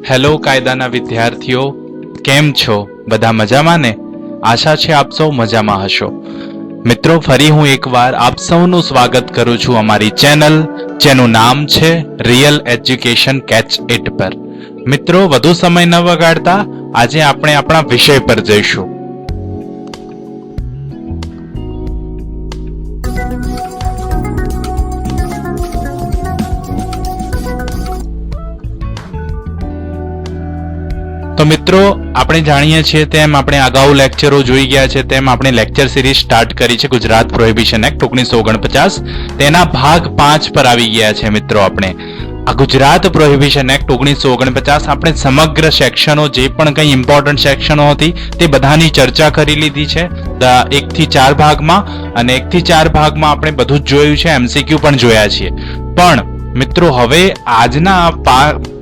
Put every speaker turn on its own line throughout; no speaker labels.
Hello કાયદાના વિદ્યાર્થીઓ, કેમ છો? બધા મજામાં ને? આશા છે આપ સૌ મજામાં હશો. મિત્રો, ફરી હું એકવાર આપ સૌનું સ્વાગત કરું છું અમારી ચેનલ જેનું નામ છે રિયલ એજ્યુકેશન કેચ ઇટ પર. મિત્રો, વધુ સમય ન બગાડતા આજે આપણે આપણા વિષય પર જઈશું. તો મિત્રો, આપણે જાણીએ છીએ તેમ આપણે અગાઉ લેક્ચરો જોઈ ગયા છે તેમ આપણે લેક્ચર સિરીઝ સ્ટાર્ટ કરી છે ગુજરાત પ્રોહિબિશન એક્ટ 1949. તેના ભાગ 5 પર આવી ગયા છે. મિત્રો, આપણે આ ગુજરાત પ્રોહિબિશન એક્ટ 1949 આપણે સમગ્ર સેક્શનો જે પણ કંઈ ઇમ્પોર્ટન્ટ સેક્શનો હતી તે બધાની ચર્ચા કરી લીધી છે 1 થી 4 ભાગમાં, અને 1 થી 4 ભાગમાં આપણે બધું જ જોયું છે, એમસીક્યુ પણ જોયા છીએ. પણ મિત્રો, હવે આજના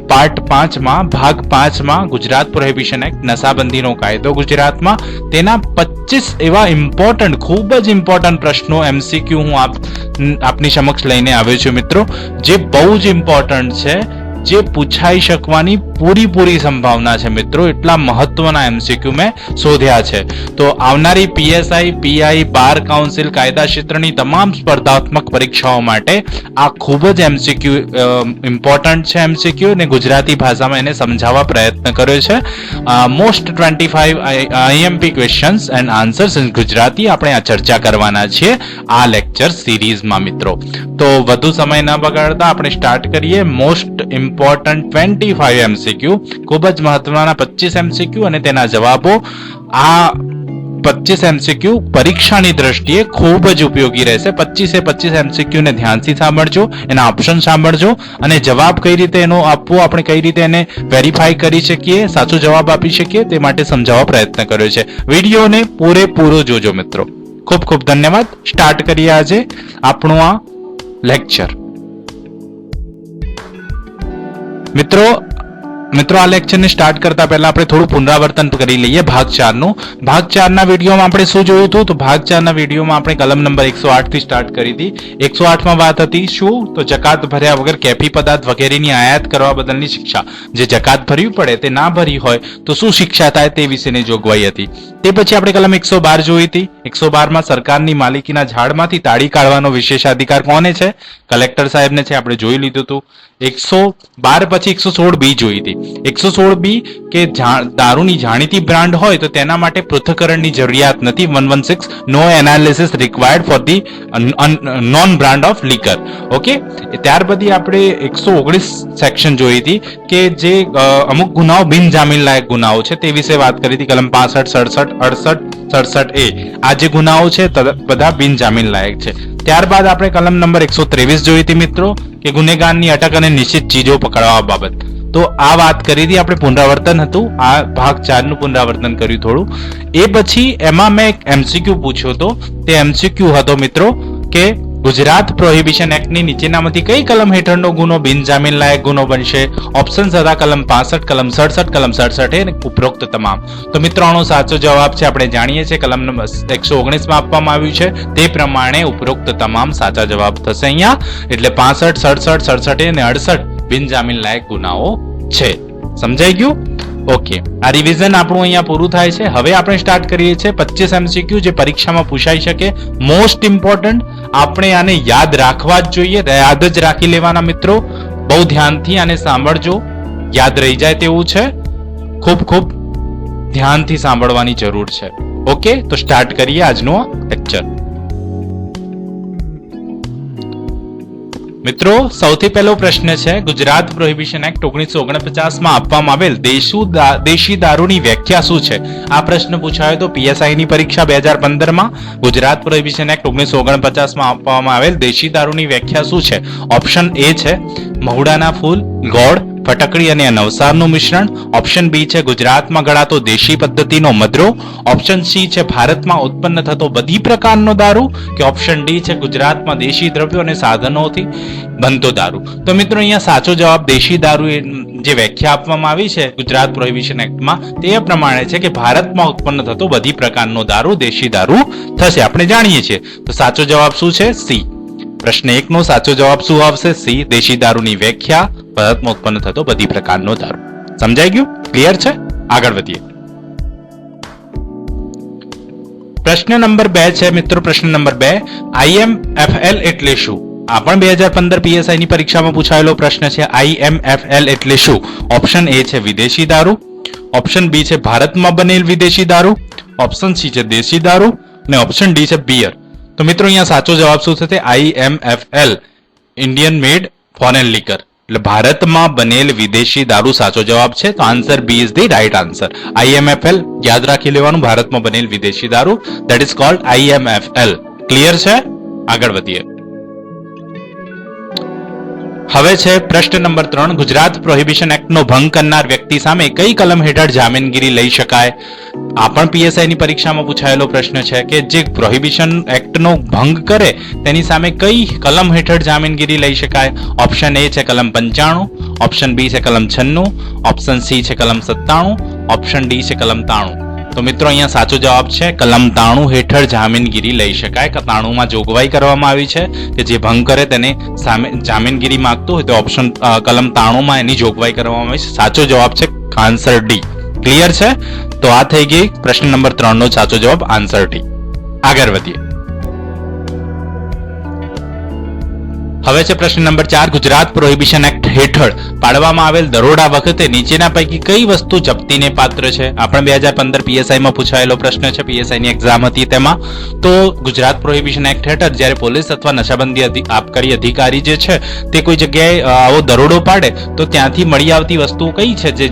પાર્ટ 5 માં ભાગ 5 માં ગુજરાત પ્રોહિબિશન એક્ટ નશાબંધીનો કાયદો ગુજરાતમાં તેના 25 એવા ઇમ્પોર્ટન્ટ, ખૂબ જ ઇમ્પોર્ટન્ટ પ્રશ્નો એમસીક્યુ હું આપની સમક્ષ લઈને આવ્યો છું. મિત્રો, જે બહુ જ ઇમ્પોર્ટન્ટ છે, જે પૂછાઈ શકવાની પૂરી સંભાવના છે. મિત્રો, એટલા મહત્વના એમસીક્યુ મેં શોધ્યા છે. તો આવનારી પીએસઆઈ, પીઆઈ, બાર કાઉન્સિલ, કાયદા ક્ષેત્રની તમામ સ્પર્ધાત્મક પરીક્ષાઓ માટે આ ખૂબ જ એમસીક્યુ ઇમ્પોર્ટન્ટ છે. એમસીક્યુ ને ગુજરાતી ભાષામાં એને સમજાવવા પ્રયત્ન કર્યો છે. Most 25 IMP questions and answers in Gujarati આપણે આ ચર્ચા કરવાના છીએ આ લેક્ચર સિરીઝમાં. મિત્રો, તો વધુ સમય ન બગાડતા આપણે સ્ટાર્ટ કરીએ. મોસ્ટ ઇમ્પોર્ટન્ટ 25 એમસીક્યુ, ખૂબ જ મહત્વના 25 એમસીક્યુ અને તેના જવાબો. આ 25 એમસીક્યુ પરીક્ષાની દ્રષ્ટિએ ખૂબ જ ઉપયોગી રહેશે. 25 એમસીક્યુ ને ધ્યાનથી સાંભળજો, એના ઓપ્શન સાંભળજો અને જવાબ કઈ રીતે એનો આપવો, આપણે કઈ રીતે એને વેરીફાઈ કરી શકીએ, સાચો જવાબ આપી શકીએ તે માટે સમજાવવા પ્રયત્ન કર્યો છે. વિડીયોને પૂરેપૂરો જોજો. મિત્રો, ખૂબ ખૂબ ધન્યવાદ. સ્ટાર્ટ કરીએ આજે આપણું આ લેક્ચર. મિત્રો, આ લેક્ચરને સ્ટાર્ટ કરતા પહેલા આપણે થોડું પુનરાવર્તન કરી લઈએ ભાગ 4 નું. ભાગ 4 ના વિડીયોમાં આપણે શું જોયું હતું? તો ભાગ 4 ના વિડીયોમાં આપણે કલમ નંબર 108 થી સ્ટાર્ટ કરી હતી. 108 માં વાત હતી શું? તો જકાત ભર્યા વગર કેફી પદાર્થ વગેરેની આયાત કરવા બદલની શિક્ષા. જે જકાત ભરવી પડે તે ના ભરી હોય તો શું શિક્ષા થાય તે વિશેની જોગવાઈ હતી. તે પછી આપણે કલમ 112 જોઈ હતી. 112 માં સરકારની માલિકીના ઝાડમાંથી તાળી કાઢવાનો વિશેષાધિકાર કોને છે? કલેક્ટર સાહેબને છે. આપણે જોઈ લીધું હતું. 112 પછી 116 બી જોઈ હતી. 116 બી કે દારૂની જાણીતી બ્રાન્ડ હોય તો તેના માટે પૃથ્થકરણની જરૂરિયાત નથી. 116 no analysis required for the known brand of liquor. Okay, ત્યાર પછી આપણે 119 સેક્શન જોઈ હતી કે જે અમુક ગુનાઓ બિનજામીન લાયક ગુનાઓ છે તે વિશે વાત કરી હતી. કલમ 65, 67, 68 એ આ જે ગુનાઓ છે બધા બિનજામીન લાયક છે. ત્યારબાદ આપણે કલમ નંબર 123 જોઈ હતી. મિત્રો, કે ગુનેગારની અટક અને નિશ્ચિત ચીજો પકડવા બાબત. તો આ વાત કરી હતી આપણે, પુનરાવર્તન હતું. આ ભાગ 4 નું પુનરાવર્તન કર્યું થોડું. એ પછી એમાં મેં એક એમસીક્યુ પૂછ્યો હતો. તે એમસીક્યુ હતો મિત્રો કે ગુજરાત પ્રોહિબિશન એક્ટની નીચેનામાંથી કઈ કલમ હેઠળનો ગુનો બિનજામીન લાયક ગુનો બનશે? ઓપ્શન્સ હતા કલમ 65, કલમ 67, કલમ 67 અને ઉપરોક્ત તમામ. તો મિત્રો, આનો સાચો જવાબ છે આપણે જાણીએ છીએ કલમ નંબર 119 માં આપવામાં આવ્યું છે તે પ્રમાણે ઉપરોક્ત તમામ સાચા જવાબ થશે અહીંયા. એટલે 65, 67, 67 અને 68 બિનજામીન લાયક ગુનાઓ છે. સમજાઈ ગયું? ઓકે, આ રિવિઝન આપણું અહીંયા પૂરું થાય છે. હવે આપણે સ્ટાર્ટ કરીએ છીએ 25 એમસીક્યુ જે પરીક્ષામાં પૂછાઈ શકે. મોસ્ટ ઇમ્પોર્ટન્ટ, આપણે આને યાદ રાખવા જ જોઈએ, યાદ જ રાખી લેવાના. મિત્રો, બહુ ધ્યાનથી આને સાંભળજો, યાદ રહી જાય તેવું છે. ખૂબ ધ્યાનથી સાંભળવાની જરૂર છે. ઓકે, તો સ્ટાર્ટ કરીએ આજનો લેક્ચર. મિત્રો, સૌથી પહેલો પ્રશ્ન છે ગુજરાત પ્રોહિબિશન એક્ટ 1949 માં આપવામાં આવેલ દેશી દારૂની વ્યાખ્યા શું છે? આ પ્રશ્ન પૂછાયો તો પીએસઆઈ ની પરીક્ષા 2015 માં. ગુજરાત પ્રોહિબિશન એક્ટ 1949 માં આપવામાં આવેલ દેશી દારૂની વ્યાખ્યા શું છે? ઓપ્શન એ છે મહુડાના ફૂલ, ગોળ, ફટકડી અને નવસારનું મિશ્રણ. ઓપ્શન બી છે ગુજરાતમાં ગળાતો દેશી પદ્ધતિનો મદરો. ઓપ્શન સી છે ભારતમાં ઉત્પન્ન થતો બધી પ્રકારનો દારૂ. કે ઓપ્શન ડી છે ગુજરાતમાં દેશી દ્રવ્યો અને સાધનોથી બનતો દારૂ. તો મિત્રો, અહીંયા સાચો જવાબ દેશી દારૂ જે વ્યાખ્યા આપવામાં આવી છે ગુજરાત પ્રોહિબિશન એક્ટમાં તે પ્રમાણે છે કે ભારતમાં ઉત્પન્ન થતો બધી પ્રકારનો દારૂ દેશી દારૂ થશે. આપણે જાણીએ છીએ. તો સાચો જવાબ શું છે? સી. પ્રશ્ન 1 નો સાચો જવાબ શું આવશે? સી. દેશી દારૂની વ્યાખ્યા ભારતમાં ઉત્પન્ન થતો બધી પ્રકારનો દારૂ. સમજાઈ ગયું? ક્લિયર છે? આગળ વધીએ. પ્રશ્ન નંબર 2 છે મિત્રો. પ્રશ્ન નંબર 2, IMFL એટલે શું? આ પણ 2015 PSI ની પરીક્ષામાં પૂછાયેલો પ્રશ્ન છે. IMFL એટલે શું? ઓપ્શન A છે વિદેશી દારૂ, ઓપ્શન B છે ભારતમાં બનેલ વિદેશી દારૂ, ઓપ્શન C છે દેશી દારૂ અને ઓપ્શન D છે બિયર. તો મિત્રો અહીંયા સાચો જવાબ શું થશે? IMFL, ઇન્ડિયન મેડ ફોરેન લિકર, એટલે ભારતમાં બનેલ વિદેશી દારૂ સાચો જવાબ છે. તો answer B is the right answer. IMFL યાદ રાખી લેવાનું, ભારતમાં બનેલ વિદેશી દારૂ, that is called IMFL. Clear છે? આગળ વધીએ. હવે છે પ્રશ્ન નંબર 3, ગુજરાત પ્રોહિબિશન એક્ટ નો ભંગ કરનાર વ્યક્તિ સામે કઈ કલમ હેઠળ જામીનગીરી લઈ શકાય? આ પણ PSI ની પરીક્ષામાં પૂછાયેલો પ્રશ્ન છે કે જે પ્રોહિબિશન એક્ટ નો ભંગ કરે તેની સામે કઈ કલમ હેઠળ જામીનગીરી લઈ શકાય? ઓપ્શન A છે કલમ 95, ઓપ્શન B છે કલમ 96, ઓપ્શન C છે કલમ 97, ઓપ્શન D છે કલમ 93. તો મિત્રો અહીંયા સાચો જવાબ છે કલમ 93 હેઠળ જામીનગીરી લઈ શકાય. 93 માં જોગવાઈ કરવામાં આવી છે કે જે ભંગ કરે તેને સામે જામીનગીરી માંગતો હોય તો ઓપ્શન કલમ 93 માં એની જોગવાઈ કરવામાં આવી છે. સાચો જવાબ છે આન્સર D. ક્લિયર છે? તો આ થઈ ગઈ પ્રશ્ન નંબર 3 નો સાચો જવાબ, આન્સર D. આગળ વધીએ. હવે છે પ્રશ્ન નંબર 4, ગુજરાત પ્રોહિબિશન એક્ટ હેઠળ પાડવામાં આવેલ દરોડા વખતે નીચેના પૈકી કઈ વસ્તુ જપ્તીને પાત્ર છે? આ પણ 2015 PSI માં પૂછાયેલો પ્રશ્ન છે. PSI ની એક્ઝામ હતી તેમાં. તો ગુજરાત પ્રોહિબિશન એક્ટ હેઠળ જ્યારે પોલીસ અથવા નશાબંધી આબકારી અધિકારી જે છે તે કોઈ જગ્યાએ આવો દરોડો પાડે તો ત્યાંથી મળી આવતી વસ્તુ કઈ છે જે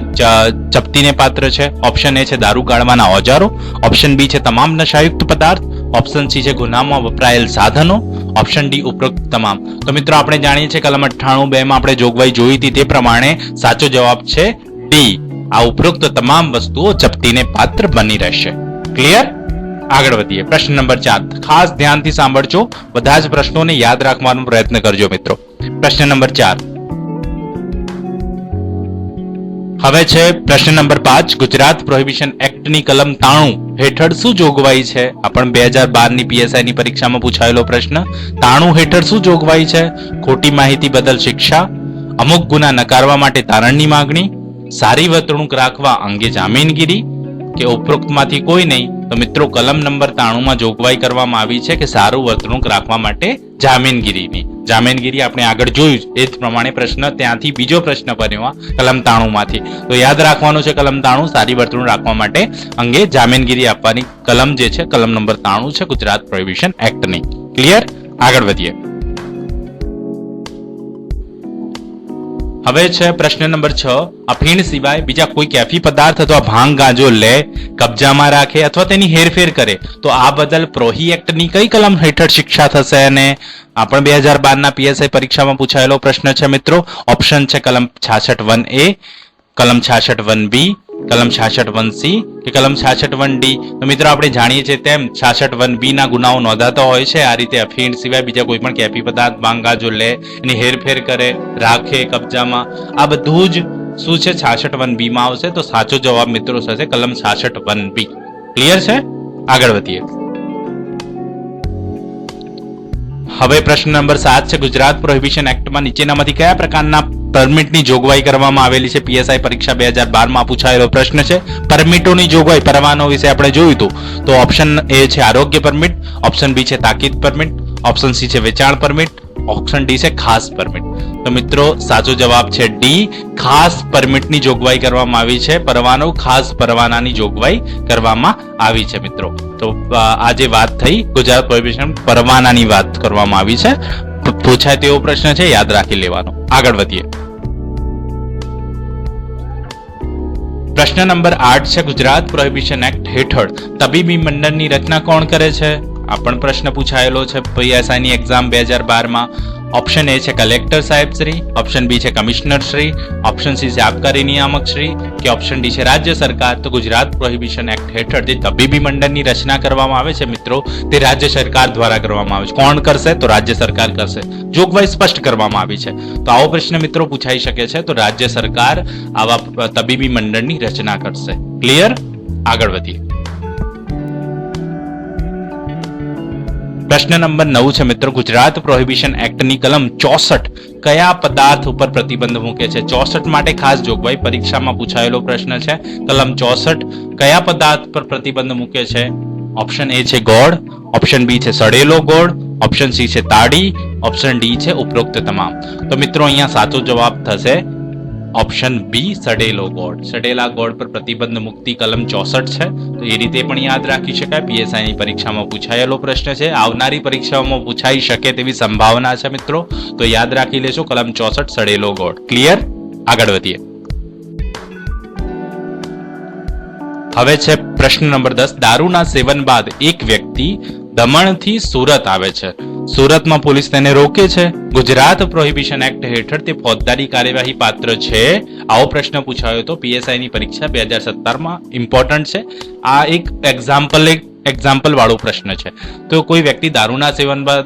જપ્તીને પાત્ર છે? ઓપ્શન A છે દારૂ ગાળવાના ઓજારો, ઓપ્શન B છે તમામ નશાયુક્ત પદાર્થ, ઓપ્શન C છે ગુનામાં વપરાયેલ સાધનો, ઓપ્શન D ઉપરોક્ત તમામ. તો મિત્રો આપણે જાણીએ છીએ કલમ 98(2) માં આપણે જોગવાઈ જોઈ હતી તે પ્રમાણે સાચો જવાબ છે D. આ ઉપરોક્ત તમામ વસ્તુઓ જપ્તીને પાત્ર બની રહેશે. ક્લિયર? આગળ વધીએ. પ્રશ્ન નંબર 4, ખાસ ધ્યાનથી સાંભળજો, બધા જ પ્રશ્નોને યાદ રાખવાનો પ્રયત્ન કરજો મિત્રો. પ્રશ્ન નંબર 4 હવે છે પ્રશ્ન નંબર 5, ગુજરાત પ્રોહિબિશન એક્ટ ની કલમ 93 હેઠળ શું જોગવાઈ છે? આ પણ 2012 ની PSI ની પરીક્ષામાં પૂછાયેલો પ્રશ્ન. 93 હેઠળ શું જોગવાઈ છે? ખોટી માહિતી બદલ શિક્ષા, અમુક ગુના નકારવા માટે તારણની માંગણી, સારી વર્તણૂક રાખવા અંગે જામીનગીરી કે ઉપરોક્તમાંથી કોઈ નહીં? તો મિત્રો કલમ નંબર 93 માં જોગવાઈ કરવામાં આવી છે કે સારું વર્તણૂક રાખવા માટે જામીનગીરીની. જામીનગીરી આપણે આગળ જોયું એ જ પ્રમાણે પ્રશ્ન ત્યાંથી બીજો પ્રશ્ન બન્યો કલમ 93 માંથી. તો યાદ રાખવાનું છે કલમ 93 સારી વર્તણૂક રાખવા માટે અંગે જામીનગીરી આપવાની કલમ જે છે કલમ નંબર 93 છે ગુજરાત પ્રોહિબિશન એક્ટની. ક્લિયર? આગળ વધીએ. હવે છે પ્રશ્ન નંબર 6, અફીણ સિવાય બીજા કોઈ કેફી પદાર્થ અથવા ભાંગ ગાંજો લે, કબજામાં રાખે અથવા તેની હેરફેર કરે તો આ બદલ પ્રોહી એક્ટની કઈ કલમ હેઠળ શિક્ષા થશે? અને આ પણ 2012 ના PSI પરીક્ષામાં પૂછાયેલો પ્રશ્ન છે મિત્રો. ઓપ્શન છે કલમ 66(1)A, કલમ 66(1)B, કલમ 66(1)C કે કલમ 66(1)D. તો મિત્રો આપણે જાણીએ છીએ તેમ 66(1)B ના ગુનાઓ નોંધાતા હોય છે. આ રીતે અફીણ સિવાય બીજા કોઈ પણ કેફી પદાર્થ ભાંગ ગાંજો લે, એની હેરફેર કરે, રાખે કબજામાં, આ બધું જ શું છે 66(1)B માં આવશે. તો સાચો જવાબ મિત્રો થશે કલમ 66(1)B. ક્લિયર છે? આગળ વધીએ. હવે પ્રશ્ન નંબર 7 છે, ગુજરાત પ્રોહિબિશન એક્ટમાં નીચેનામાંથી કયા પ્રકારના પરમિટની જોગવાઈ કરવામાં આવેલી છે? PSI પરીક્ષા 2012 માં પૂછાયેલો પ્રશ્ન છે. પરમિટોની જોગવાઈ, પરવાનો વિશે આપણે જોયું હતું. તો ઓપ્શન A છે આરોગ્ય પરમિટ, ઓપ્શન B છે તાકીદ પરમિટ, ઓપ્શન C છે વેચાણ પરમિટ, ઓપ્શન D છે ખાસ પરમિટ. તો મિત્રો સાચો જવાબ છે D, ખાસ પરમિટની જોગવાઈ કરવામાં આવી છે. પરવાનો, ખાસ પરવાનાની જોગવાઈ કરવામાં આવી છે મિત્રો. તો આ જે વાત થઈ ગુજરાત પ્રોહિબિશન પરવાનાની વાત કરવામાં આવી છે. પૂછાય તેવો પ્રશ્ન છે, યાદ રાખી લેવાનો. આગળ વધીએ. પ્રશ્ન નંબર 8 છે, ગુજરાત પ્રોહિબિશન એક્ટ હેઠળ તબીબી મંડળની રચના કોણ કરે છે? આ પણ પ્રશ્ન પૂછાયેલો છે PSI ની એક્ઝામ 2012 માં. ઓપ્શન A છે કલેક્ટર સાહેબ શ્રી, ઓપ્શન B છે કમિશનર શ્રી, ઓપ્શન C છે આબકારી નિયામક શ્રી કે ઓપ્શન D છે રાજ્ય સરકાર. તો ગુજરાત પ્રોહિબિશન એક્ટ હેઠળ જે તબીબી મંડળની રચના કરવામાં આવે છે મિત્રો તે રાજ્ય સરકાર દ્વારા કરવામાં આવે છે. કોણ કરશે? તો રાજ્ય સરકાર કરશે. જોગવાઈ સ્પષ્ટ કરવામાં આવી છે. તો આવો પ્રશ્ન મિત્રો પૂછાઈ શકે છે. તો રાજ્ય સરકાર આવા તબીબી મંડળની રચના કરશે. ક્લિયર? આગળ વધીએ. પ્રશ્ન નંબર 9 છે મિત્રો, ગુજરાત પ્રોહિબિશન એક્ટની કલમ 64 કયા પદાર્થ ઉપર પ્રતિબંધ મૂકે છે? 64 માટે ખાસ જોગવાઈ પરીક્ષામાં પૂછાયેલો પ્રશ્ન છે. કલમ 64 કયા પદાર્થ પર પ્રતિબંધ મૂકે છે? ઓપ્શન એ છે ગોળ, ઓપ્શન બી છે સડેલો ગોળ, ઓપ્શન સી છે તાડી, ઓપ્શન ડી છે ઉપરોક્ત તમામ. તો મિત્રો અહીંયા સાચો જવાબ થશે ઓપ્શન બી સડેલો ગોળ. સડેલા ગોળ પર પ્રતિબંધ મુક્તિ કલમ 64 છે. તો એ રીતે પણ યાદ રાખી શકાય. પીએસઆઈ ની પરીક્ષામાં પૂછાયેલો પ્રશ્ન છે, આવનારી પરીક્ષાઓમાં પૂછાઈ શકે તેવી સંભાવના છે મિત્રો. તો યાદ રાખી લેશો કલમ 64 સડેલો ગોળ. ક્લિયર? આગળ વધીએ. હવે છે પ્રશ્ન નંબર 10, દારૂના સેવન બાદ એક વ્યક્તિ દમણથી સુરત આવે છે. સુરતમાં પોલીસ તેને રોકે છે. ગુજરાત પ્રોહિબિશન એક્ટ હેઠળ તે ફોજદારી કાર્યવાહી પાત્ર છે. આવો પ્રશ્ન પૂછાયો હતો પીએસઆઈ ની પરીક્ષા 2017માં. ઇમ્પોર્ટન્ટ છે આ. એક એક્ઝામ્પલ વાળો પ્રશ્ન છે. તો કોઈ વ્યક્તિ દારૂના સેવન બાદ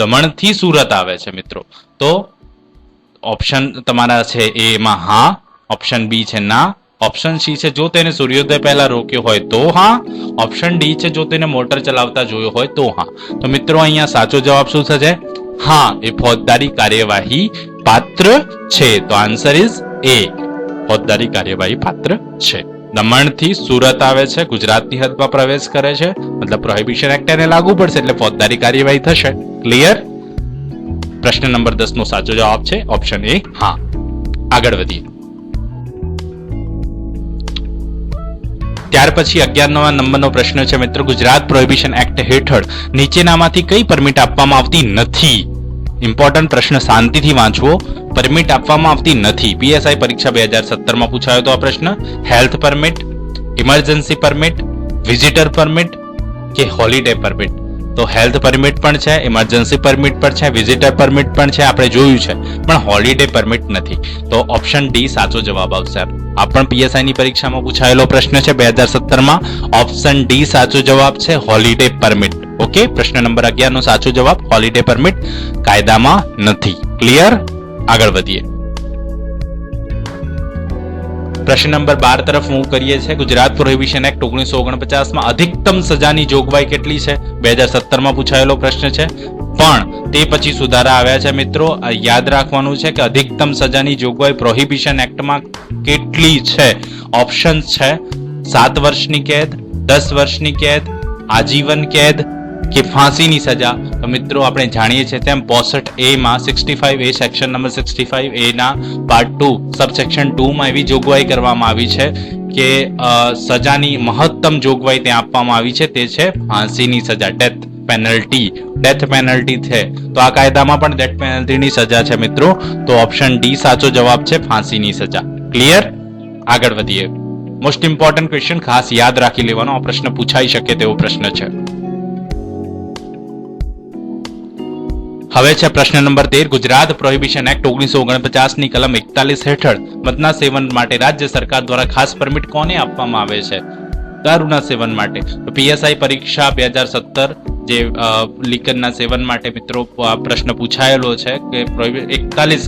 દમણથી સુરત આવે છે મિત્રો, તો ઓપ્શન તમારા છે એમાં હા, ઓપ્શન બી છે ના, ઓપ્શન સી છે જો તેને સૂર્યોદય પહેલા રોક્યો હોય તો હા, ઓપ્શન ડી છે જો તેને મોટર ચલાવતા જોયો હોય તો હા. તો મિત્રો અહીંયા સાચો જવાબ શું થશે? હા, એ ફોજદારી કાર્યવાહી પાત્ર છે. તો આન્સર ઇઝ એ, ફોજદારી કાર્યવાહી પાત્ર છે. દમણથી સુરત આવે છે, ગુજરાતની હદમાં પ્રવેશ કરે છે, મતલબ પ્રોહિબિશન એક્ટ એને લાગુ પડશે એટલે ફોજદારી કાર્યવાહી થશે. ક્લિયર? પ્રશ્ન નંબર 10 નો સાચો જવાબ છે ઓપ્શન એ હા. આગળ વધીએ. ત્યાર પછી 11મા નંબરનો પ્રશ્ન છે મિત્રો, ગુજરાત પ્રોહિબિશન એક્ટ હેઠળ નીચેનામાંથી કઈ પરમિટ આપવામાં આવતી નથી? ઇમ્પોર્ટન્ટ પ્રશ્ન, શાંતિથી વાંચવો. પરમિટ આપવામાં આવતી નથી. પીએસઆઈ પરીક્ષા 2017માં પૂછાયો તો આ પ્રશ્ન. Health permit, emergency permit, visitor permit કે હોલિડે પરમિટ? તો હેલ્થ પરમિટ પણ છે, ઇમરજન્સી પરમિટ પણ છે, વિઝિટર પરમિટ પણ છે, આપણે જોયું છે, પણ હોલિડે પરમિટ નથી. તો ઓપ્શન ડી સાચો જવાબ આવશે. આ પણ પીએસઆઈ ની પરીક્ષામાં પૂછાયેલો પ્રશ્ન છે 2017માં. ઓપ્શન ડી સાચો જવાબ છે, હોલિડે પરમિટ. ઓકે, પ્રશ્ન નંબર 11 નો સાચો જવાબ હોલિડે પરમિટ કાયદામાં નથી. ક્લિયર? આગળ વધીએ. પ્રશ્ન નંબર 12 તરફ મૂવ કરીએ છીએ. ગુજરાત પ્રોહિબિશન એક્ટ 1949માં અધિકતમ સજાની જોગવાઈ કેટલી છે? 2017માં પૂછાયેલો પ્રશ્ન છે, પણ તે પછી સુધારા આવ્યા છે મિત્રો. યાદ રાખવાનું છે કે અધિકતમ સજાની જોગવાઈ પ્રોહિબિશન એક્ટમાં કેટલી છે? ઓપ્શન છે 7 વર્ષની કેદ, 10 વર્ષની કેદ, આજીવન કેદ કે ફાંસીની સજા. તો મિત્રો આપણે જાણીએ છીએ તેમ 65A માં 65A સેક્શન નંબર 65A ના પાર્ટ 2 સબસેક્શન 2 માં એવી જોગવાઈ કરવામાં આવી છે કે સજાની મહત્તમ જોગવાઈ ત્યાં આપવામાં આવી છે, તે છે ફાંસીની સજા, ડેથ પેનલ્ટી છે. તો આ કાયદામાં પણ ડેથ પેનલ્ટીની સજા છે મિત્રો. તો ઓપ્શન ડી સાચો જવાબ છે, ફાંસીની સજા. ક્લિયર? આગળ વધીએ. મોસ્ટ ઇમ્પોર્ટન્ટ ક્વેશ્ચન, ખાસ યાદ રાખી લેવાનો. આ પ્રશ્ન પૂછાઈ શકે તેવો પ્રશ્ન છે. હવે છે પ્રશ્ન નંબર 13, ગુજરાત પ્રોહિબિશન એક્ટ 1949 ની કલમ 41 હેઠળ મદના સેવન માટે રાજ્ય સરકાર દ્વારા ખાસ પરમિટ કોને આપવામાં આવે છે? દારૂના સેવન માટે. તો પીએસઆઈ પરીક્ષા 2017 જે લીકરના સેવન માટે મિત્રો પ્રશ્ન પૂછાયેલો છે કે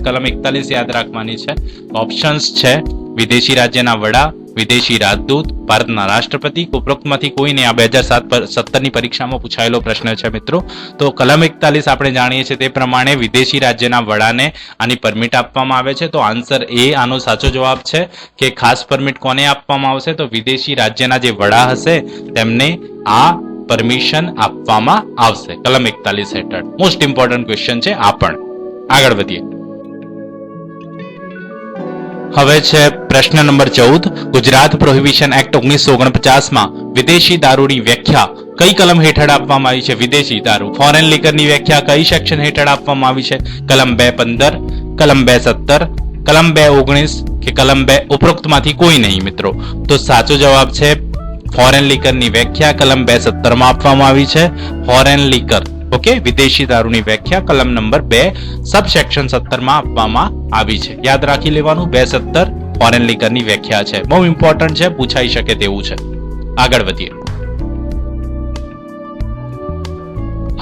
કલમ 41 યાદ રાખવાની છે. ઓપ્શન્સ છે વિદેશી રાજ્યના વડા, વિદેશી રાજદૂત, ભારતના રાષ્ટ્રપતિ. ઉપરોક્તમાંથી કોઈ નહીં. આ 2017 ની પરીક્ષામાં પૂછાયેલો પ્રશ્ન છે મિત્રો. તો કલમ 41 આપણે જાણીએ છીએ તે પ્રમાણે વિદેશી રાજ્યના વડાને આની પરમિટ આપવામાં આવે છે. તો આન્સર એ આનો સાચો જવાબ છે કે ખાસ પરમિટ કોને આપવામાં આવશે? તો વિદેશી રાજ્યના જે વડા હશે તેમને આ પરમિશન આપવામાં આવશે કલમ 41 હેઠળ. મોસ્ટ ઇમ્પોર્ટન્ટ ક્વેશ્ચન છે આ પણ. આગળ વધીએ. હવે છે પ્રશ્ન નંબર 14, ગુજરાત પ્રોહિબિશન એક્ટ 1949માં વિદેશી દારૂની વ્યાખ્યા કઈ કલમ હેઠળ આપવામાં આવી છે? વિદેશી દારૂ, ફોરેન લીકરની વ્યાખ્યા કઈ સેક્શન હેઠળ આપવામાં આવી છે? કલમ 215, કલમ 217, કલમ 219 કે કલમ 2 ઉપરોક્તમાંથી કોઈ નહીં મિત્રો. તો સાચો જવાબ છે ફોરેન લીકરની વ્યાખ્યા કલમ 217 માં આપવામાં આવી છે. ફોરેન લીકર, ઓકે, વિદેશી દારૂની વ્યાખ્યા કલમ નંબર 2 સબસેક્શન 17 માં આપવામાં આવી છે. યાદ રાખી લેવાનું, 217 ફોરેન લીકરની વ્યાખ્યા છે. બહુ ઇમ્પોર્ટન્ટ છે, પૂછાઈ શકે તેવું છે. આગળ વધીએ.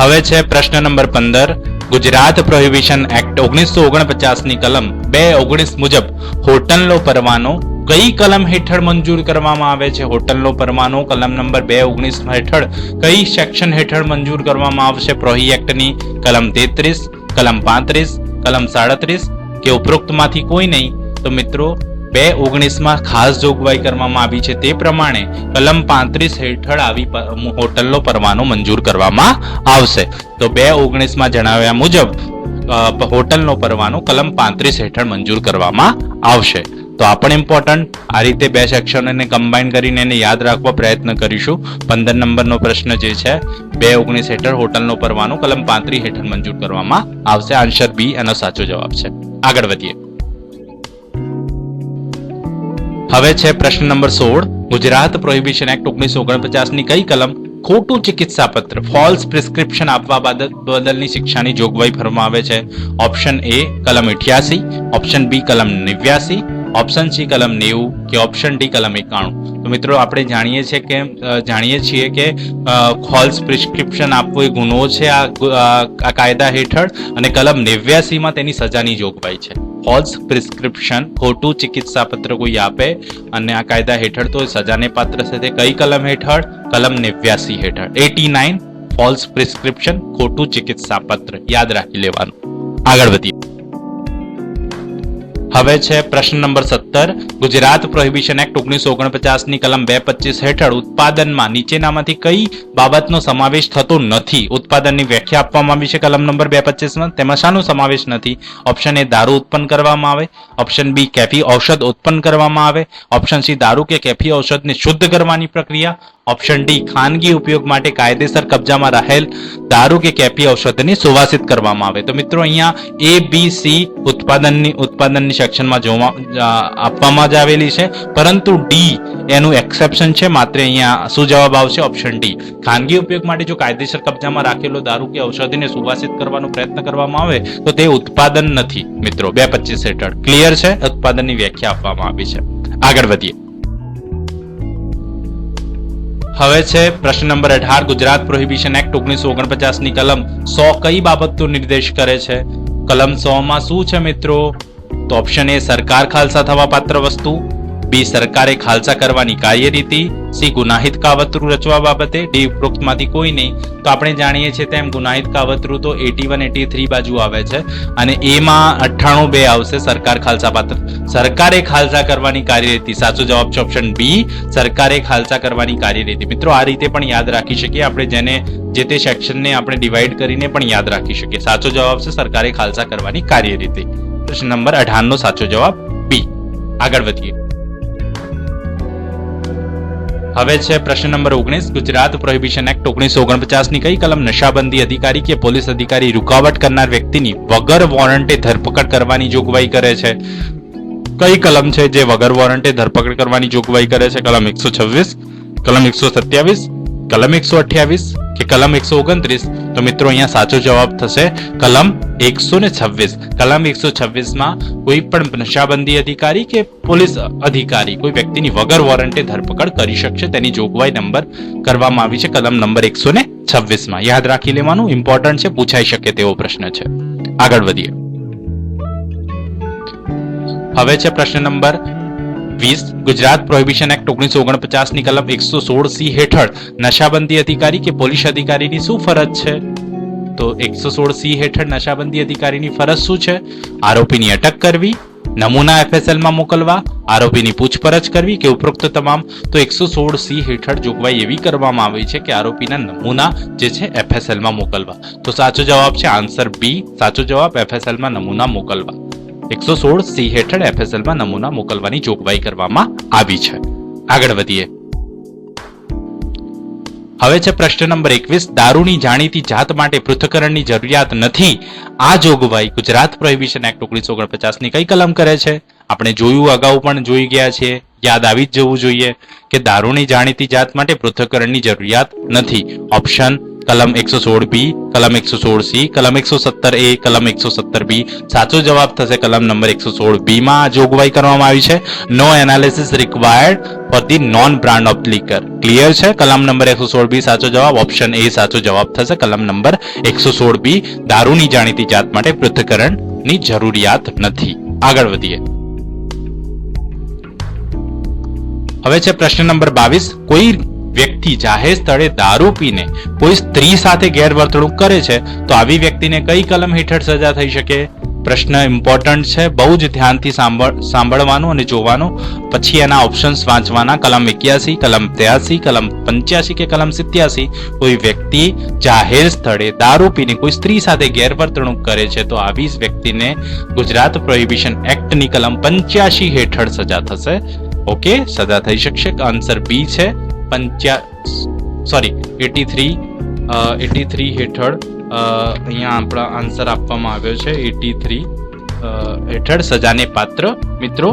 હવે છે પ્રશ્ન નંબર 15, ગુજરાત પ્રોહિબિશન એક્ટ 1949 ની કલમ 219 મુજબ હોટલનો પરવાનો કઈ કલમ હેઠળ મંજૂર કરવામાં આવે છે? હોટલનો પરવાનો કલમ નંબર 219 હેઠળ કઈ સેક્શન હેઠળ મંજૂર કરવામાં આવશે? પ્રોહી એક્ટની કલમ 33, કલમ 35, કલમ 37 કે ઉપરોક્તમાંથી કોઈ નહીં? તો મિત્રો 219 માં ખાસ જોગવાઈ કરવામાં આવી છે તે પ્રમાણે કલમ 35 હેઠળ આવી હોટલનો પરવાનો મંજૂર કરવામાં આવશે. તો 219 માં જણાવ્યા મુજબ હોટલનો પરવાનો કલમ 35 હેઠળ મંજૂર કરવામાં આવશે. તો આ પણ ઇમ્પોર્ટન્ટ. આ રીતે બે સેક્શનોને કમ્બાઈન કરીને એને યાદ રાખવા પ્રયત્ન કરીશું. 15 નંબરનો પ્રશ્ન જે છે 219 હેઠળ હોટલનો પરવાનો કલમ 35 હેઠળ મંજૂર કરવામાં આવશે. આન્સર બી એનો સાચો જવાબ છે. આગળ વધીએ. હવે છે પ્રશ્ન નંબર 16. ગુજરાત પ્રોહિબિશન એક્ટ 1949 ની કઈ કલમ ખોટું ચિકિત્સા પત્ર ફોલ્સ પ્રિસ્ક્રિપ્શન આપવા બદલની શિક્ષાની જોગવાઈ ફરમાવે છે? ઓપ્શન એ કલમ 88, ઓપ્શન બી કલમ 89, ઓપ્શન સી કલમ 90 કે ઓપ્શન ડી કલમ 91. તો મિત્રો આપણે જાણીએ છીએ કે ફોલ્સ પ્રિસ્ક્રિપ્શન આપવું એ ગુનો છે આ કાયદા હેઠળ, અને કલમ 89 માં તેની સજાની જોગવાઈ છે. ફોલ્સ પ્રિસ્ક્રિપ્શન ખોટું ચિકિત્સા પત્ર કોઈ આપે અને આ કાયદા હેઠળ તો સજાને પાત્ર છે. તે કઈ કલમ હેઠળ? કલમ 89 હેઠળ. 89 ફોલ્સ પ્રિસ્ક્રિપ્શન ખોટું ચિકિત્સા પત્ર યાદ રાખી લેવાનું. આગળ વધીએ. હવે છે પ્રશ્ન નંબર 17. ગુજરાત પ્રોહિબિશન એક્ટ 1949 ની કલમ 225 હેઠળ ઉત્પાદનમાં નીચેનામાંથી કઈ બાબતનો સમાવેશ થતો નથી? ઉત્પાદનની વ્યાખ્યા આપવામાં આવી છે કલમ નંબર 225 માં. તેમાં શાનો સમાવેશ નથી? ઓપ્શન એ દારૂ ઉત્પન્ન કરવામાં આવે, ઓપ્શન બી કેફી ઔષધ ઉત્પન્ન કરવામાં આવે, ઓપ્શન સી દારૂ કે કેફી ઔષધને શુદ્ધ કરવાની પ્રક્રિયા, ઓપ્શન ડી ખાનગી ઉપયોગ માટે કાયદેસર કબજામાં રહેલ દારૂ કે કેફી ઔષધને સુવાસિત કરવામાં આવે. તો મિત્રો અહીંયા એ બી સી ઉત્પાદનની સેક્શનમાં આપવામાં જ આવેલી છે, પરંતુ ડી એનું એક્સેપ્શન છે. માત્ર અહીંયા શું જવાબ આવશે? Option D. ખાનગી ઉપયોગ માટે જો કાયદેસર કબજામાં રાખેલો દારૂ કે ઔષધિને સુવાસિત કરવાનો પ્રયત્ન કરવામાં આવે તો તે ઉત્પાદન નથી. મિત્રો 225 હેઠળ ક્લિયર છે, ઉત્પાદનની વ્યાખ્યા આપવામાં આવી છે. આગળ વધીએ. હવે છે પ્રશ્ન નંબર 18. ગુજરાત પ્રોહિબિશન એક્ટ 1949 ની કલમ 100 કઈ બાબતનો નિર્દેશ કરે છે? કલમ 100 માં શું છે મિત્રો? તો ઓપ્શન એ સરકાર ખાલસા થવા પાત્ર વસ્તુ, બી સરકારે ખાલસા કરવાની કાર્યરીતિ, સી ગુનાહિત કાવતરું રચવા બાબતે, ડી ઉપરોક્તમાંથી કોઈ નહીં. તો આપણે જાણીએ છીએ તેમ ગુનાહિત કાવતરું તો 81, 83 બાજુ આવે છે, અને એમાં 98 આવશે સરકાર ખાલસા પાત્ર. સરકારે ખાલસા કરવાની કાર્યરીતિ સાચો જવાબ છે ઓપ્શન બી, સરકારે ખાલસા કરવાની કાર્યરીતિ. મિત્રો આ રીતે પણ યાદ રાખી શકીએ આપણે, જેને જે તે સેક્શનને આપણે ડિવાઈડ કરીને પણ યાદ રાખી શકીએ. સાચો જવાબ છે સરકારે ખાલસા કરવાની કાર્યરીતિ. પ્રશ્ન નંબર 18 નો સાચો જવાબ બી. આગળ વધીએ. હવે છે પ્રશ્ન નંબર 19. ગુજરાત પ્રોહિબિશન એક્ટ 1949 ની કઈ કલમ નશાબંધી અધિકારી કે પોલીસ અધિકારી રૂકાવટ કરનાર વ્યક્તિની વગર વોરંટે ધરપકડ કરવાની જોગવાઈ કરે છે? કઈ કલમ છે જે વગર વોરંટે ધરપકડ કરવાની જોગવાઈ કરે છે? કલમ 126, કલમ 127, કલમ 128 કે કલમ 129? તો મિત્રો અહીંયા સાચો જવાબ થશે કલમ 126. કલમ 126 માં કોઈ પણ નશાબંધી અધિકારી કે પોલીસ અધિકારી કોઈ વ્યક્તિની વગર વોરંટે ધરપકડ કરી શકશે, તેની જોગવાઈ નંબર કરવામાં આવી છે કલમ નંબર 126 માં. યાદ રાખી લેવાનું, ઇમ્પોર્ટન્ટ છે, પૂછાઈ શકે તેવો પ્રશ્ન છે. આગળ વધીએ. હવે છે પ્રશ્ન નંબર 20. ગુજરાત પ્રોહિબિશન એક્ટ 1949 ની કલમ 116C હેઠળ નશાબંધી અધિકારી કે પોલીસ અધિકારીની શું ફરજ છે? તો 116C હેઠળ નશાબંધી અધિકારીની ફરજ શું છે? આરોપીની અટક કરવી, નમૂના FSL માં મોકલવા, આરોપીની પૂછપરછ કરવી કે ઉપરોક્ત તમામ? તો 116C હેઠળ જોગવાઈ એવી કરવામાં આવી છે કે આરોપીના નમૂના જે છે FSL માં મોકલવા. તો સાચો જવાબ છે આન્સર બી, સાચો જવાબ FSL માં નમૂના મોકલવા. 116C હેઠળ FSL માં નમૂના મોકલવાની જોગવાઈ કરવામાં આવી છે. આગળ વધીએ. હવે છે પ્રશ્ન નંબર 21. દારૂની જાણીતી જાત માટે પૃથ્થકરણની જરૂરિયાત નથી. આ જોગવાઈ ગુજરાત પ્રોહિબિશન એક્ટ 1949 ની કઈ કલમ કરે છે? આપણે જોયું, અગાઉ પણ જોઈ ગયા છીએ, યાદ આવી જ જવું જોઈએ કે દારૂની જાણીતી જાત માટે પૃથ્થકરણની જરૂરિયાત નથી. ઓપ્શન કલમ 116B, કલમ 116C, કલમ 117A, કલમ 117B. સાચો જવાબ થશે કલમ નંબર 116B માં આ જોગવાઈ કરવામાં આવી છે. No analysis required for the known brand of liquor. Clear છે? કલમ નંબર 116B સાચો જવાબ. ઓપ્શન એ સાચો જવાબ થશે. કલમ નંબર 116B દારૂની જાણીતી જાત માટે પૃથ્થકરણની જરૂરિયાત નથી. આગળ વધીએ. હવે છે પ્રશ્ન નંબર 22. કોઈ વ્યક્તિ જાહેર સ્થળે દારૂ પીને કોઈ સ્ત્રી સાથે ગેરવર્તણૂક કરે છે તો આવી વ્યક્તિને કઈ કલમ હેઠળ સજા થઈ શકે? પ્રશ્ન ઇમ્પોર્ટન્ટ છે, બહુ જ ધ્યાનથી સાંભળવાનું અને જોવાનું, પછી એના ઓપ્શન્સ વાંચવાના. કલમ 81, કલમ 83, કલમ 85 કે કલમ 87. કોઈ વ્યક્તિ જાહેર સ્થળે દારૂ પીને કોઈ સ્ત્રી સાથે ગેરવર્તણૂક કરે છે તો આવી જ વ્યક્તિને ગુજરાત પ્રોહિબિશન એક્ટની કલમ 85 હેઠળ સજા થશે. ઓકે, સજા થઈ શકશે. આન્સર બી છે. 83 હેઠળ અહીંયા આપણા આન્સર આપવામાં આવ્યો છે. 83 હેઠળ સજાને પાત્ર મિત્રો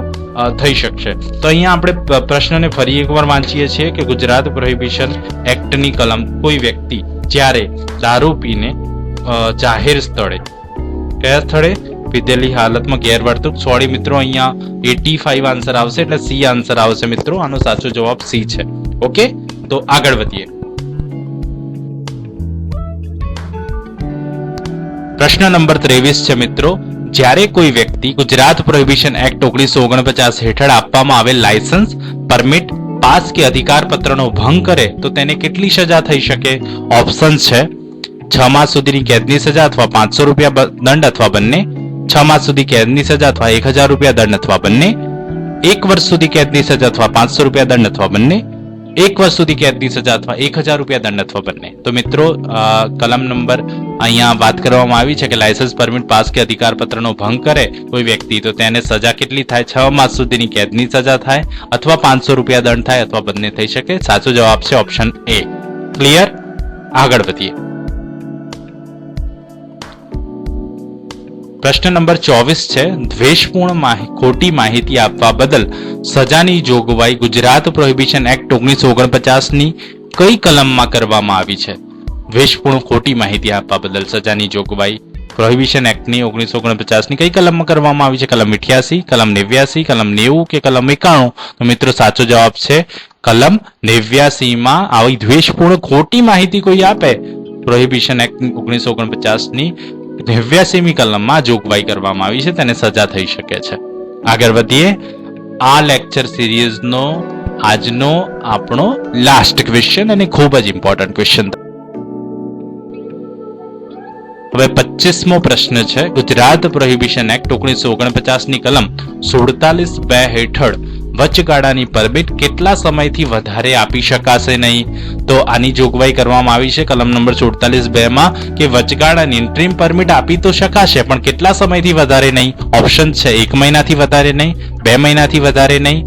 થઈ શકશે. તો અહીંયા આપણે પ્રશ્નને ફરી એકવાર વાંચીએ છીએ કે ગુજરાત પ્રોહિબિશન એક્ટની કલમ કોઈ વ્યક્તિ જ્યારે દારૂ પીને જાહેર સ્થળે, કયા સ્થળે? પીધેલી હાલતમાં ગેરવર્તણૂક. સોરી મિત્રો, અહીંયા 85 આન્સર આવશે એટલે સી આન્સર આવશે મિત્રો. આનો સાચો જવાબ સી છે. ઓકે, તો આગળ વધીએ. પ્રશ્ન નંબર 23 છે મિત્રો. જ્યારે કોઈ વ્યક્તિ ગુજરાત પ્રોહિબિશન એક્ટ 1949 હેઠળ આપવામાં આવેલ લાયસન્સ, પરમિટ, પાસ કે અધિકાર પત્રનો ભંગ કરે તો તેને કેટલી સજા થઈ શકે? ઓપ્શન્સ છે 6 માસ સુધીની કેદની સજા અથવા 500 રૂપિયા દંડ અથવા બંને, 6 માસ સુધી કેદની સજા અથવા 1000 રૂપિયા દંડ અથવા બંને, 1 વર્ષ સુધી કેદની સજા અથવા 500 રૂપિયા દંડ અથવા બંને, 1 વર્ષ સુધી કેદની સજા અથવા 1000 રૂપિયા દંડ અથવા બંને. તો મિત્રો કલમ નંબર અહીંયા વાત કરવામાં આવી છે કે લાયસન્સ, પરમિટ, પાસ કે અધિકાર પત્રનો ભંગ કરે કોઈ વ્યક્તિ તો તેને સજા કેટલી થાય? 6 માસ સુધીની કેદની સજા થાય અથવા 500 રૂપિયા દંડ થાય અથવા બંને થઈ શકે. સાચો જવાબ છે ઓપ્શન એ. ક્લિયર? આગળ વધીએ. પ્રશ્ન નંબર 24 છે. દ્વેષપૂર્ણ ખોટી માહિતી આપવા બદલ સજાની જોગવાઈ ગુજરાત પ્રોહિબિશન એક્ટ 1949 ની કઈ કલમમાં કરવામાં આવી છે? દ્વેષપૂર્ણ ખોટી માહિતી આપવા બદલ સજાની જોગવાઈ પ્રોહિબિશન એક્ટની 1949 ની કઈ કલમમાં કરવામાં આવી છે? કલમ 88, કલમ 89, કલમ 90 કે કલમ 91? તો મિત્રો સાચો જવાબ છે કલમ 89 માં આવી દ્વેષપૂર્ણ ખોટી માહિતી કોઈ આપે પ્રોહિબિશન એક્ટ 1949 ની 89મી કલમમાં જોગવાઈ કરવામાં આવી છે, તેને સજા થઈ શકે છે. આગળ વધીએ. આ લેક્ચર સિરીઝનો આજનો આપણો લાસ્ટ ક્વેશ્ચન અને ખૂબ જ ઇમ્પોર્ટન્ટ ક્વેશ્ચન. હવે 25મો પ્રશ્ન છે. ગુજરાત પ્રોહિબિશન એક્ટ 1949 ની કલમ 47(2) હેઠળ વચગાળાની પરમિટ કેટલા સમયથી વધારે આપી શકાશે નહીં? તો આની જોગવાઈ કરવામાં આવી છે કલમ નંબર 47(2) માં કે વચગાળાની ઇન્ટ્રીમ પરમિટ આપી તો શકાશે પણ કેટલા સમયથી વધારે નહીં? ઓપ્શન છે 1 મહિનાથી વધારે નહીં, 2 મહિનાથી વધારે નહીં,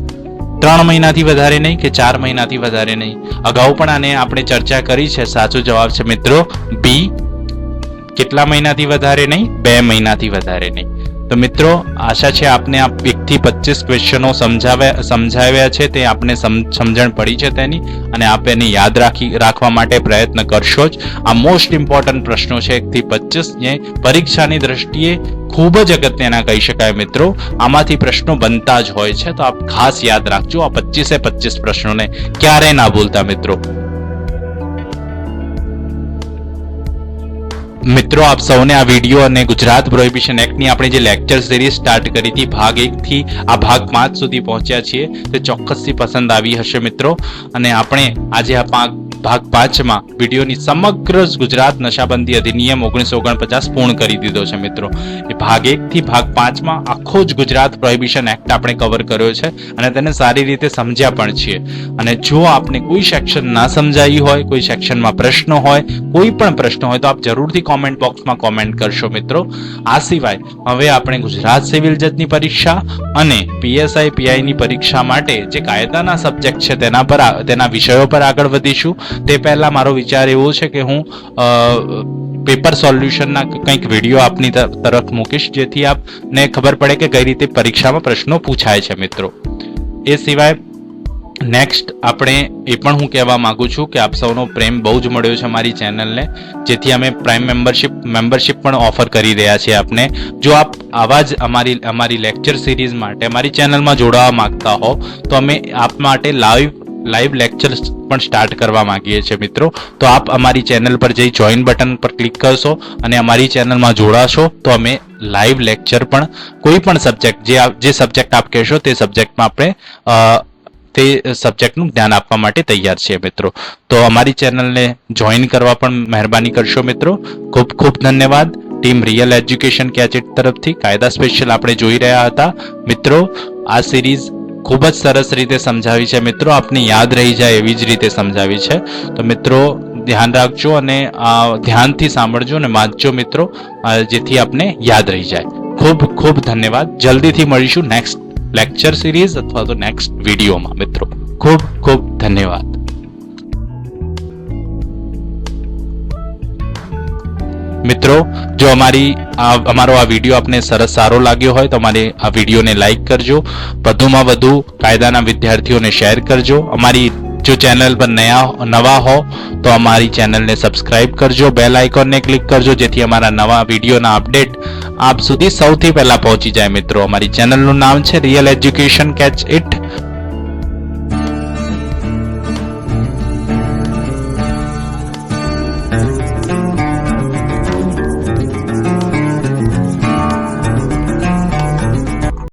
3 મહિનાથી વધારે નહીં કે 4 મહિનાથી વધારે નહીં. અગાઉ પણ આને આપણે ચર્ચા કરી છે. સાચો જવાબ છે મિત્રો બી. કેટલા મહિનાથી વધારે નહીં? 2 મહિનાથી વધારે નહીં. તો મિત્રો આશા છે આપને આ 1 થી 25 ક્વેશ્ચનો સમજાવ્યા છે, તે આપને સમજણ પડી છે તેની, અને આપ એને યાદ રાખવા માટે પ્રયત્ન કરશો જ. આ મોસ્ટ ઇમ્પોર્ટન્ટ પ્રશ્નો છે 1 થી 25 જે પરીક્ષાની દ્રષ્ટિએ ખૂબ જ અગત્યના કહી શકાય મિત્રો. આમાંથી પ્રશ્નો બનતા જ હોય છે, તો આપ ખાસ યાદ રાખજો. આ 25 પ્રશ્નોને ક્યારેય ના ભૂલતા મિત્રો. મિત્રો આપ સૌને આ વિડીયો અને ગુજરાત પ્રોહિબિશન એક્ટની આપણે જે લેક્ચર સિરીઝ સ્ટાર્ટ કરી હતી ભાગ 1 થી આ ભાગ 5 સુધી પહોંચ્યા છીએ તે ચોક્કસથી પસંદ આવી હશે મિત્રો. અને આપણે આજે આ ભાગ 5 માં વિડીયોની સમગ્ર ગુજરાત નશાબંધી અધિનિયમ 1949 પૂર્ણ કરી દીધો છે મિત્રો. એ ભાગ 1 થી ભાગ 5 માં આખો જ ગુજરાત પ્રોહિબિશન એક્ટ આપણે કવર કર્યો છે અને તેને સારી રીતે સમજ્યા પણ છીએ. અને જો આપને કોઈ સેક્શન ના સમજાયું હોય, કોઈ સેક્શનમાં પ્રશ્ન હોય, કોઈ પણ પ્રશ્ન હોય તો આપ જરૂરથી કોમેન્ટ બોક્સમાં કોમેન્ટ કરશો મિત્રો. આ સિવાય હવે આપણે ગુજરાત સિવિલ જજની પરીક્ષા અને પીએસઆઈ પીઆઈ ની પરીક્ષા માટે જે કાયદાના સબ્જેક્ટ છે તેના વિષયો પર આગળ વધીશું. તે પહેલા મારો વિચાર એવો છે કે હું પેપર સોલ્યુશનના કંઈક વિડીયો આપની તરફ મૂકીશ જેથી આપને ખબર પડે કે કઈ રીતે પરીક્ષામાં પ્રશ્નો પૂછાય છે મિત્રો. એ સિવાય નેક્સ્ટ આપણે એ પણ હું કહેવા માંગુ છું કે આપ સૌનો પ્રેમ બહુ જ મળ્યો છે અમારી ચેનલને, જેથી અમે પ્રાઇમ મેમ્બરશિપ પણ ઓફર કરી રહ્યા છીએ આપને. જો આપ આવા જ અમારી લેક્ચર સિરીઝ માટે અમારી ચેનલમાં જોડાવા માંગતા હો તો અમે આપ માટે લાઈવ લેક્ચર પણ સ્ટાર્ટ કરવા માંગીએ છીએ મિત્રો. તો આપ અમારી ચેનલ પર જઈ જોઈન બટન પર ક્લિક કરશો અને અમારી ચેનલમાં જોડાશો તો અમે લાઈવ લેક્ચર પણ કોઈ પણ સબ્જેક્ટ જે સબ્જેક્ટ આપ કહેશો તે સબ્જેક્ટમાં આપણે તે સબ્જેક્ટનું જ્ઞાન આપવા માટે તૈયાર છીએ મિત્રો. તો અમારી ચેનલને જોઈન કરવા પણ મહેરબાની કરશો મિત્રો. ખૂબ ખૂબ ધન્યવાદ. ટીમ રિયલ એજ્યુકેશન કેચેટ તરફથી કાયદા સ્પેશિયલ આપણે જોઈ રહ્યા હતા મિત્રો. આ સિરીઝ ખૂબ જ સરસ રીતે સમજાવી છે મિત્રો, આપને યાદ રહી જાય એવી જ રીતે સમજાવી છે. તો મિત્રો ધ્યાન રાખજો અને ધ્યાનથી સાંભળજો અને વાંચજો મિત્રો, જેથી આપને યાદ રહી જાય. ખૂબ ખૂબ ધન્યવાદ. જલ્દીથી મળીશું નેક્સ્ટ લેક્ચર સિરીઝ અથવા તો નેક્સ્ટ વિડીયોમાં મિત્રો. ખૂબ ખૂબ ધન્યવાદ. મિત્રો જો અમારો આ વિડીયો આપને સરસ સારો લાગ્યો હોય તો અમારી આ વિડીયોને લાઈક કરજો, વધુમાં વધુ કાયદાના વિદ્યાર્થીઓને શેર કરજો. અમારી જો ચેનલ પર નવા હો તો અમારી ચેનલને સબસ્ક્રાઇબ કરજો, બેલ આઇકોનને ક્લિક કરજો, જેથી અમારા નવા વિડીયોના અપડેટ આપ સુધી સૌથી પહેલા પહોંચી જાય મિત્રો. અમારી ચેનલનું નામ છે રિયલ એજ્યુકેશન કેચ ઇટ.